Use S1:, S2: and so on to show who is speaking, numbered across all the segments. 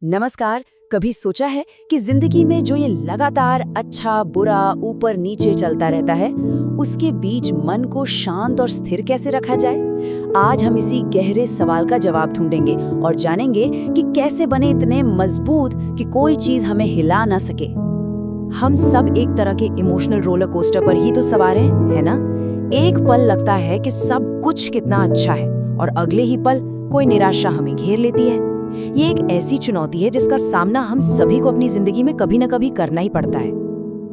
S1: नमस्कार। कभी सोचा है कि जिंदगी में जो ये लगातार अच्छा बुरा ऊपर नीचे चलता रहता है, उसके बीच मन को शांत और स्थिर कैसे रखा जाए? आज हम इसी गहरे सवाल का जवाब ढूंढेंगे और जानेंगे कि कैसे बने इतने मजबूत कि कोई चीज हमें हिला ना सके। हम सब एक तरह के इमोशनल रोलर कोस्टर पर ही तो सवार हैं, है ना? एक पल लगता है कि सब कुछ कितना अच्छा है और अगले ही पल कोई निराशा हमें घेर लेती है। ये एक ऐसी चुनौती है जिसका सामना हम सभी को अपनी जिंदगी में कभी न कभी करना ही पड़ता है।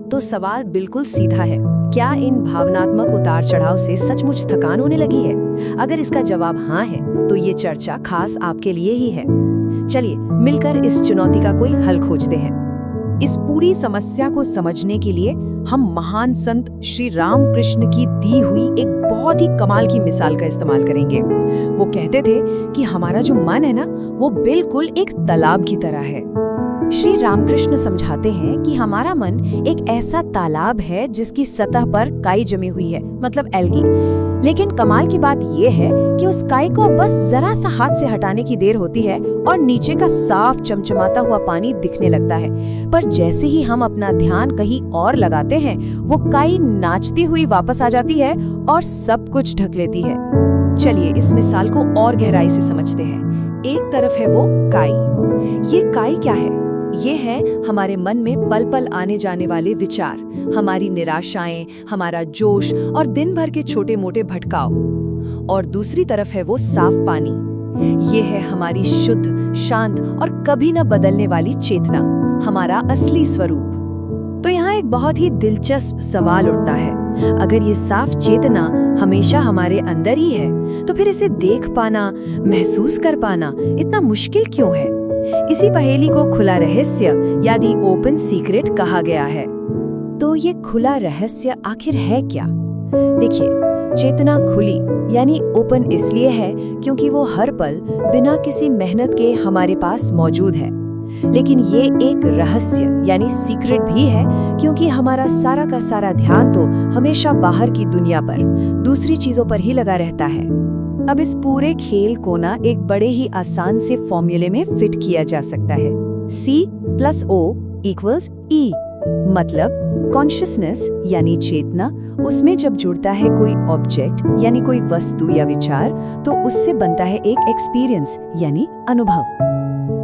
S1: तो सवाल बिल्कुल सीधा है, क्या इन भावनात्मक उतार चढ़ाव से सचमुच थकान होने लगी है? अगर इसका जवाब हाँ है, तो ये चर्चा खास आपके लिए ही है। चलिए मिलकर इस चुनौती का कोई हल खोजते हैं। इस पूरी समस्या को समझने के लिए हम महान संत श्री रामकृष्ण की दी हुई एक बहुत ही कमाल की मिसाल का इस्तेमाल करेंगे। वो कहते थे कि हमारा जो मन है ना, वो बिल्कुल एक तालाब की तरह है। श्री रामकृष्ण समझाते हैं कि हमारा मन एक ऐसा तालाब है जिसकी सतह पर काई जमी हुई है, मतलब एल्गी। लेकिन कमाल की बात यह है कि उस काई को बस जरा सा हाथ से हटाने की देर होती है और नीचे का साफ चमचमाता हुआ पानी दिखने लगता है। पर जैसे ही हम अपना ध्यान कहीं और लगाते हैं, वो काई नाचती हुई वापस आ जाती है और सब कुछ ढक लेती है। चलिए इस मिसाल को और गहराई से समझते हैं। एक तरफ है वो काई। ये काई क्या है? ये है हमारे मन में पल पल आने जाने वाले विचार, हमारी निराशाएं, हमारा जोश और दिन भर के छोटे मोटे भटकाव। और दूसरी तरफ है वो साफ पानी। ये है हमारी शुद्ध, शांत और कभी न बदलने वाली चेतना, हमारा असली स्वरूप। तो यहाँ एक बहुत ही दिलचस्प सवाल उठता है, अगर ये साफ चेतना हमेशा हमारे अंदर ही है, तो फिर इसे देख पाना, महसूस कर पाना इतना मुश्किल क्यों है? इसी पहेली को खुला रहस्य यानी ओपन सीक्रेट कहा गया है। तो ये खुला रहस्य आखिर है क्या? देखिए, चेतना खुली यानी ओपन इसलिए है क्योंकि वो हर पल बिना किसी मेहनत के हमारे पास मौजूद है। लेकिन ये एक रहस्य यानी सीक्रेट भी है क्योंकि हमारा सारा का सारा ध्यान तो हमेशा बाहर की दुनिया पर, दूसरी चीजों पर ही लगा रहता है। अब इस पूरे खेल को ना एक बड़े ही आसान से फॉर्मूले में फिट किया जा सकता है। C+O = E, मतलब कॉन्शियसनेस यानी चेतना, उसमें जब जुड़ता है कोई ऑब्जेक्ट यानी कोई वस्तु या विचार, तो उससे बनता है एक एक्सपीरियंस यानी अनुभव।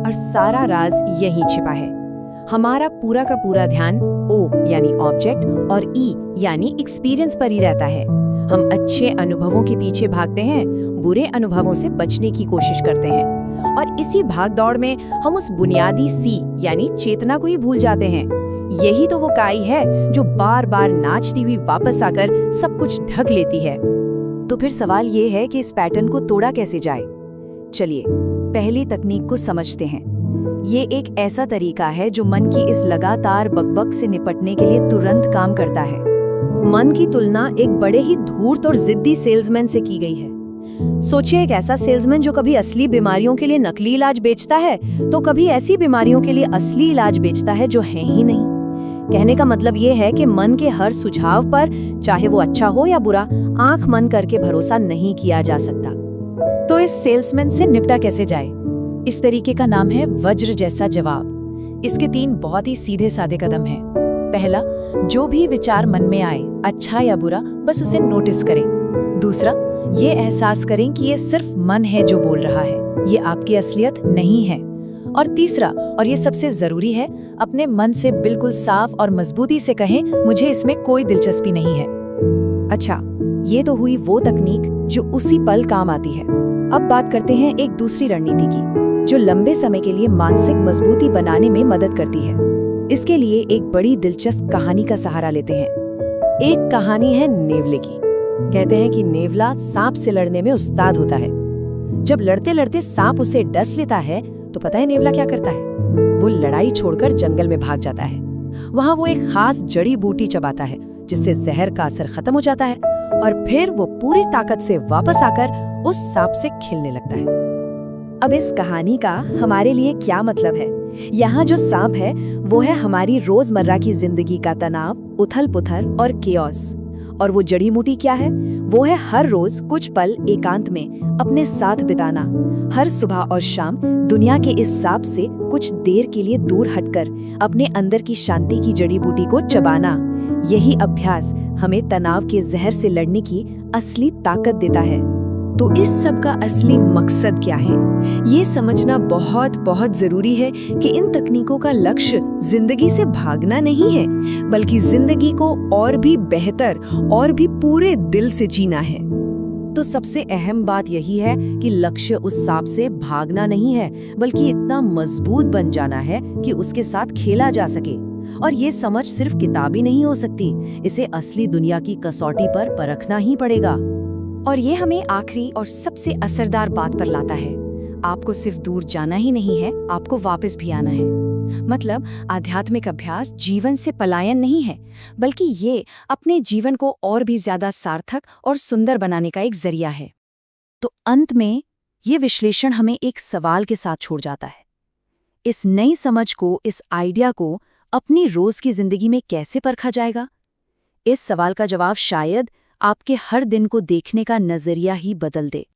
S1: और सारा राज यही छिपा है। हमारा पूरा का पूरा ध्यान O यानी ऑब्जेक्ट और E यानी एक्सपीरियंस पर ही रहता है। हम अच्छे अनुभवों के पीछे भागते हैं, बुरे अनुभवों से बचने की कोशिश करते हैं, और इसी भागदौड़ में हम उस बुनियादी C यानी चेतना को ही भूल जाते हैं। यही तो वो काई है जो बार बार नाचती हुई वापस आकर सब कुछ ढक लेती है। तो फिर सवाल ये है कि इस पैटर्न को तोड़ा कैसे जाए? चलिए पहली तकनीक को समझते हैं। ये एक ऐसा तरीका है जो मन की इस लगातार बकबक से निपटने के लिए तुरंत काम करता है। मन की तुलना एक बड़े ही धूर्त और जिद्दी सेल्समैन से की गई है। सोचिए, एक ऐसा सेल्समैन जो कभी असली बीमारियों के लिए नकली इलाज बेचता है, तो कभी ऐसी बीमारियों के लिए असली इलाज बेचता है जो है ही नहीं। कहने का मतलब ये है कि मन के हर सुझाव पर, चाहे वो अच्छा हो या बुरा, आंख बंद करके भरोसा नहीं किया जा सकता। तो इस सेल्समैन से निपटा कैसे जाए? इस तरीके का नाम है वज्र जैसा जवाब। इसके 3 बहुत ही सीधे साधे कदम हैं। पहला, जो भी विचार मन में आए, अच्छा या बुरा, बस उसे नोटिस करें। दूसरा, ये एहसास करें कि ये सिर्फ मन है जो बोल रहा है, ये आपकी असलियत नहीं है। और तीसरा, और ये सबसे जरूरी है, अपने मन से बिल्कुल साफ और मजबूती से कहें, मुझे इसमें कोई दिलचस्पी नहीं है। अच्छा, ये तो हुई वो तकनीक जो उसी पल काम आती है। अब बात करते हैं एक दूसरी रणनीति की, जो लंबे समय के लिए मानसिक मजबूती बनाने में मदद करती है। इसके लिए एक बड़ी दिलचस्प कहानी का सहारा लेते हैं। एक कहानी है नेवले की। कहते हैं कि नेवला सांप से लड़ने में उस्ताद होता है। जब लड़ते लड़ते सांप उसे डस लेता है, तो पता है नेवला क्या करता है? वो लड़ाई छोड़कर जंगल में भाग जाता है। वहां वो एक खास जड़ी बूटी चबाता है, जिससे जहर का असर खत्म हो जाता है, और फिर वो पूरी ताकत से वापस आकर उस सांप से खिलने लगता है। अब इस कहानी का हमारे लिए क्या मतलब है? यहाँ जो सांप है, वो है हमारी रोजमर्रा की जिंदगी का तनाव, उथल पुथल और केओस। और वो जड़ी बूटी क्या है? वो है हर रोज कुछ पल एकांत में अपने साथ बिताना। हर सुबह और शाम दुनिया के इस सांप से कुछ देर के लिए दूर हटकर अपने अंदर की शांति की जड़ी बूटी को चबाना। यही अभ्यास हमें तनाव के जहर से लड़ने की असली ताकत देता है। तो इस सब का असली मकसद क्या है, ये समझना बहुत बहुत जरूरी है कि इन तकनीकों का लक्ष्य जिंदगी से भागना नहीं है, बल्कि जिंदगी को और भी बेहतर और भी पूरे दिल से जीना है। तो सबसे अहम बात यही है कि लक्ष्य उस सांप से भागना नहीं है, बल्कि इतना मजबूत बन जाना है कि उसके साथ खेला जा सके। और ये समझ सिर्फ किताबी नहीं हो सकती, इसे असली दुनिया की कसौटी पर परखना ही पड़ेगा। और ये हमें आखिरी और सबसे असरदार बात पर लाता है। आपको सिर्फ दूर जाना ही नहीं है, आपको वापस भी आना है। मतलब आध्यात्मिक अभ्यास जीवन से पलायन नहीं है, बल्कि ये अपने जीवन को और भी ज्यादा सार्थक और सुंदर बनाने का एक जरिया है। तो अंत में ये विश्लेषण हमें एक सवाल के साथ छोड़ जाता है। इस नई समझ को, इस आइडिया को अपनी रोज की जिंदगी में कैसे परखा जाएगा? इस सवाल का जवाब शायद आपके हर दिन को देखने का नजरिया ही बदल दे।